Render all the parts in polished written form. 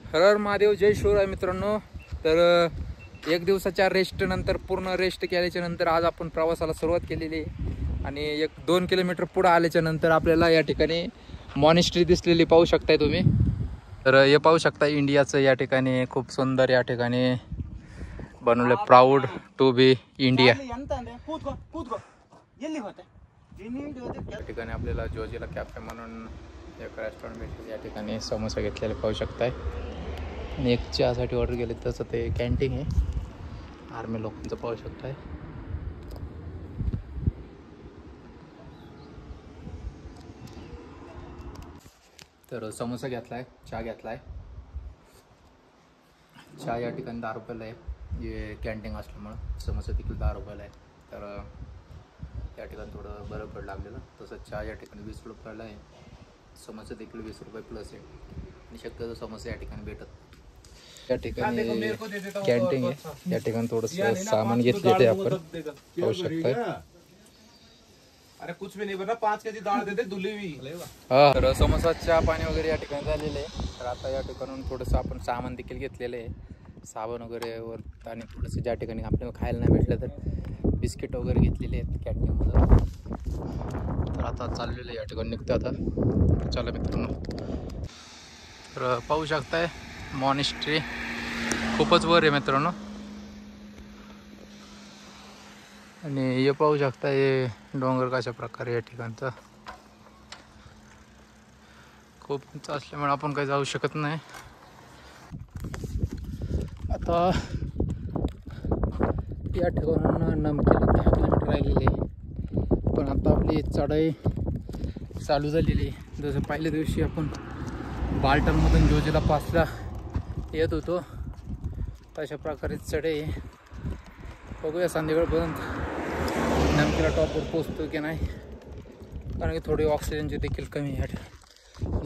हर हर महादेव, जय शिवराय मित्रांनो. तर एक दिवसाच्या रेस्ट नंतर, पूर्ण रेस्ट केल्याच्या नंतर आज आपण प्रवासाला सुरुवात केलेली आहे. आणि 1-2 किलोमीटर पुढे आल्याच्या नंतर आपल्याला या ठिकाणी मॉनेस्ट्री दिसलेली पाहू शकताय तुम्ही. तर हे पाहू शकता इंडियाचं या ठिकाणी खूप सुंदर या ठिकाणी बनवले. Proud to be India. या ठिकाणी आपल्याला जोजिला कॅफे म्हणून एक रेस्टॉरंट भेटले. या ठिकाणी समोसा घेतलेले पाहू शकताय. आणि एक चहासाठी ऑर्डर केले, तसं ते कॅन्टीन आहे आर्मी लोकांचं पाहू शकताय. तर समोसा घेतलाय, चहा घेतलाय. चहा या ठिकाणी 10 रुपयाला आहे. जे कॅन्टीन असल्यामुळं समोसा देखील 10 रुपयाला आहे. तर या ठिकाणी थोडं बरं पड लागलेलं. तसंच चहा या ठिकाणी 20 रुपयाला आहे. समोसा देखील 20 रुपये प्लस आहे. आणि शक्यतो समोसा या ठिकाणी भेटत. या ठिकाणी कॅन्टीन आहे. या ठिकाणी थोडंसं सामान घेतलेलं आहे आपण पाहू शकताय. अरे कुछ भी नहीं बना, 5 केजी डाळ देते धुली हुई. हा, तर समोसा चहा पाणी वगैरे या ठिकाणी झालेलं आहे. तर आता या ठिकाणून थोडंसं आपण सामान देखील घेतलेलं आहे, साबण वगैरे वर. आणि थोडंसं ज्या ठिकाणी आपल्याला खायला नाही भेटलं तर बिस्किट वगैरे घेतलेले आहेत कॅन्टीनमधून. तर आता चाललेलं आहे, या ठिकाणी निघतो आता. चला मित्रांनो, तर पाहू शकताय मॉनेस्ट्री खूपच वर आहे मित्रांनो. आणि हे पाहू शकता, हे डोंगर कशा प्रकारे या ठिकाणचा खूप उंच असल्यामुळे आपण काही जाऊ शकत नाही. आता या ठिकाणाहून नमकीला 10 किलोमीटर राहिलेले आहे. पण आता आपली चढाई चालू झालेली आहे. जसं पहिल्या दिवशी आपण बाल्टनमधून जोजिला पासला येत होतो, तशा प्रकारे चढाई. बघूया संध्याकाळपर्यंत नमकीला टॉपवर पोचतो की नाही, कारण की थोडी ऑक्सिजनची देखील कमी आहे.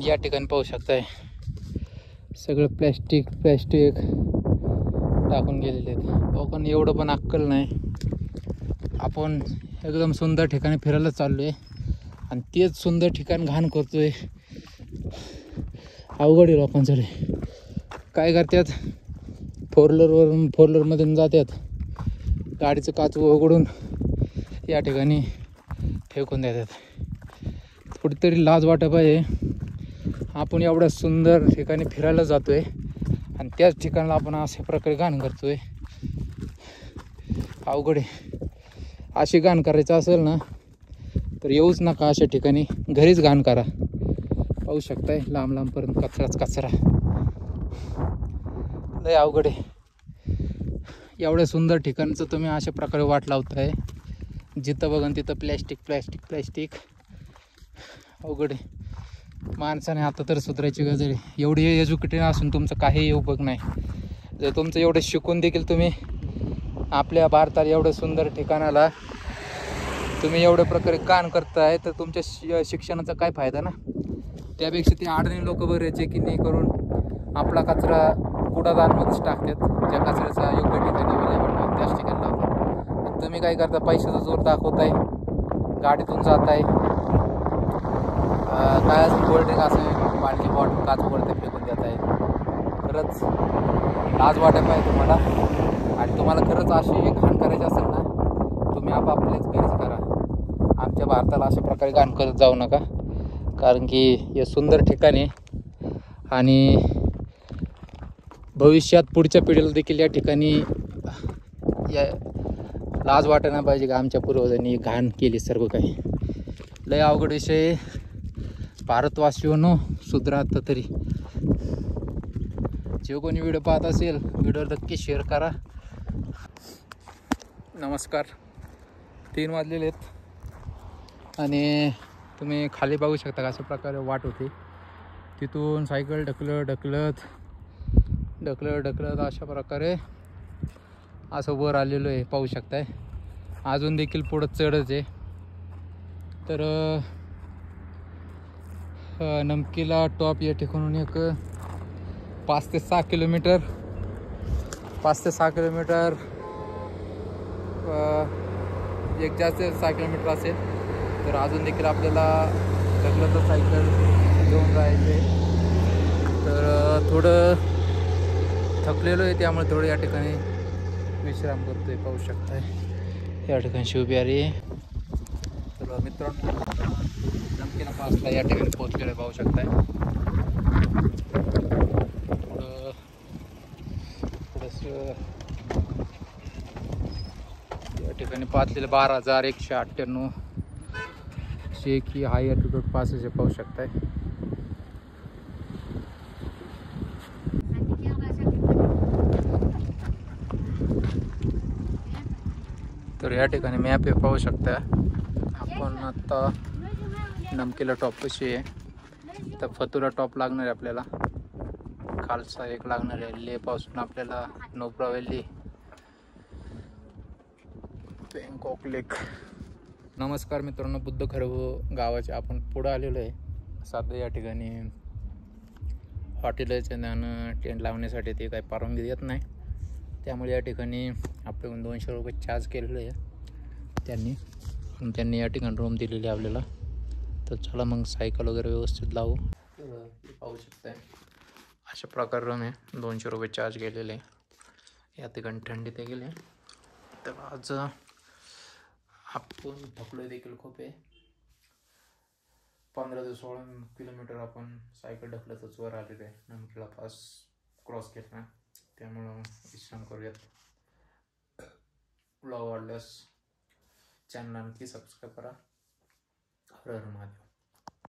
या ठिकाणी पाहू शकताय सगळं प्लॅस्टिक टाकून गेलेले आहेत. पण एवढं पण अक्कल नाही. आपण एकदम सुंदर ठिकाणी फिरायला चाललो आहे आणि तेच सुंदर ठिकाण घाण करतोय. अवघड आहे लोकांसाठी. काय करतात, फोरव्हीलरमधून जातात, गाडीचं काच उघडून या ठिकाणी फेकून देतात. कुठेतरी लाज वाटत पाहिजे. आपण एवढ्या सुंदर ठिकाणी फिरायला जातोय आणि त्याच ठिकाणाला आपण अशा प्रकारे घाण करतोय. अवघड आहे. अशी घाण करायचं असेल ना तर येऊच नका अशा ठिकाणी, घरीच घाण करा. पाहू शकताय लांब लांबपर्यंत कचराच कचरा. लय अवघड आहे. एवढ्या सुंदर ठिकाणचं तुम्ही अशा प्रकारे वाट लावताय. जिथं बघन तिथं प्लॅस्टिक. अवघड आहे. माणसाने आता तर सुधारायची गरज आहे. एवढी एज्युकेटेड असून तुमचं काही उपयोग नाही. जर तुमचं एवढं शिकून देखील तुम्ही आपल्या भारतात एवढं सुंदर ठिकाणाला तुम्ही एवढ्या प्रकारे घाण करताय, तर तुमच्या शिक्षणाचा काय फायदा ना. त्यापेक्षा ते अडाणी लोक बरे जे की नाही करून आपला कचरा कुडादानमध्येच टाकतात. ज्या कचऱ्याचा योग्य ठिकाणी विल्हेवाट नाही त्याच ठिकाणी लावतात. तुम्ही काय करता, पैशाचा जोर दाखवताय, गाडीतून जाताय, काय असं कोल्ड्रिंक असेल, पाण्याची बॉटल काच पडते फेकून देत आहे. खरंच लाज वाटत पाहिजे तुम्हाला. आणि तुम्हाला खरंच अशी घाण करायची असेल ना, तुम्ही आपापलेच घरीच करा. आमच्या भारताला अशा प्रकारे घाण करत जाऊ नका, कारण की हे सुंदर ठिकाणी आणि भविष्यात पुढच्या पिढीला देखील या ठिकाणी या लाज वाटायला पाहिजे का आमच्या पूर्वजांनी घाण केली सर्व काही. लय अवघड विषय. भारतवासीयोनो सुधरा आता तरी. जे कोणी व्हिडिओ पाहत असेल, व्हिडिओ नक्की शेअर करा. नमस्कार. 3 वाजलेले आहेत आणि तुम्ही खाली बघू शकता कशा प्रकारे वाट होती. तिथून सायकल ढकलत अशा प्रकारे असं वर आलेलो आहे पाहू शकताय. अजून देखील पुढं चढच आहे. तर नमकीला टॉप या ठिकाणून एक 5 ते 6 किलोमीटर एक जास्त 6 किलोमीटर असेल. तर अजून देखील आपल्याला ढकलत सायकल घेऊन जायचे. तर थोडं थकलेलो आहे त्यामुळे थोडं या ठिकाणी विश्राम करतोय. पाहू शकताय या ठिकाणी शिवबिहारी आहे. तर मित्रांनो नमकीना पासला या ठिकाणी पोहोचलेलं पाहू शकताय. थोडंसं या ठिकाणी पाचलेलं 12,198 की हाय अल्टिट्यूड पासेस पाहू शकताय. तर या ठिकाणी मॅप हे पाहू शकता. आपण आता नमकीला टॉप कशी आहे तर फतुरा टॉप लागणार आहे आपल्याला. खालसा एक लागणार आहे लेह पासून आपल्याला नुब्रा व्हॅली, बँकॉक लेक. नमस्कार मित्रांनो, बुद्ध खरव गावाच्या आपण पुढं आलेलो आहे. सध्या या ठिकाणी हॉटेलचे टेंट लावण्यासाठी ते काही परवानगी देत नाही, त्यामुळे या ठिकाणी आपल्याकडून 200 रुपये चार्ज केलेले आहे त्यांनी या ठिकाणी रूम दिलेली आहे आपल्याला. तर चला मग सायकल वगैरे व्यवस्थित लावू. तर पाहू शकताय अशा प्रकारे रूम आहे. 200 रुपये चार्ज केलेले आहे. या ठिकाणी थंडी ते गेले. तर आज आपण थकलो देखील खूप आहे. 15 ते 16 किलोमीटर आपण सायकल ढकलतच वर आलेलो आहे. नमकीला पास क्रॉस केला, त्यामुळं विश्राम करूयात. ब्लॉग आवडल्यास चॅनल नक्की सबस्क्राईब करा. हर हर महादेव.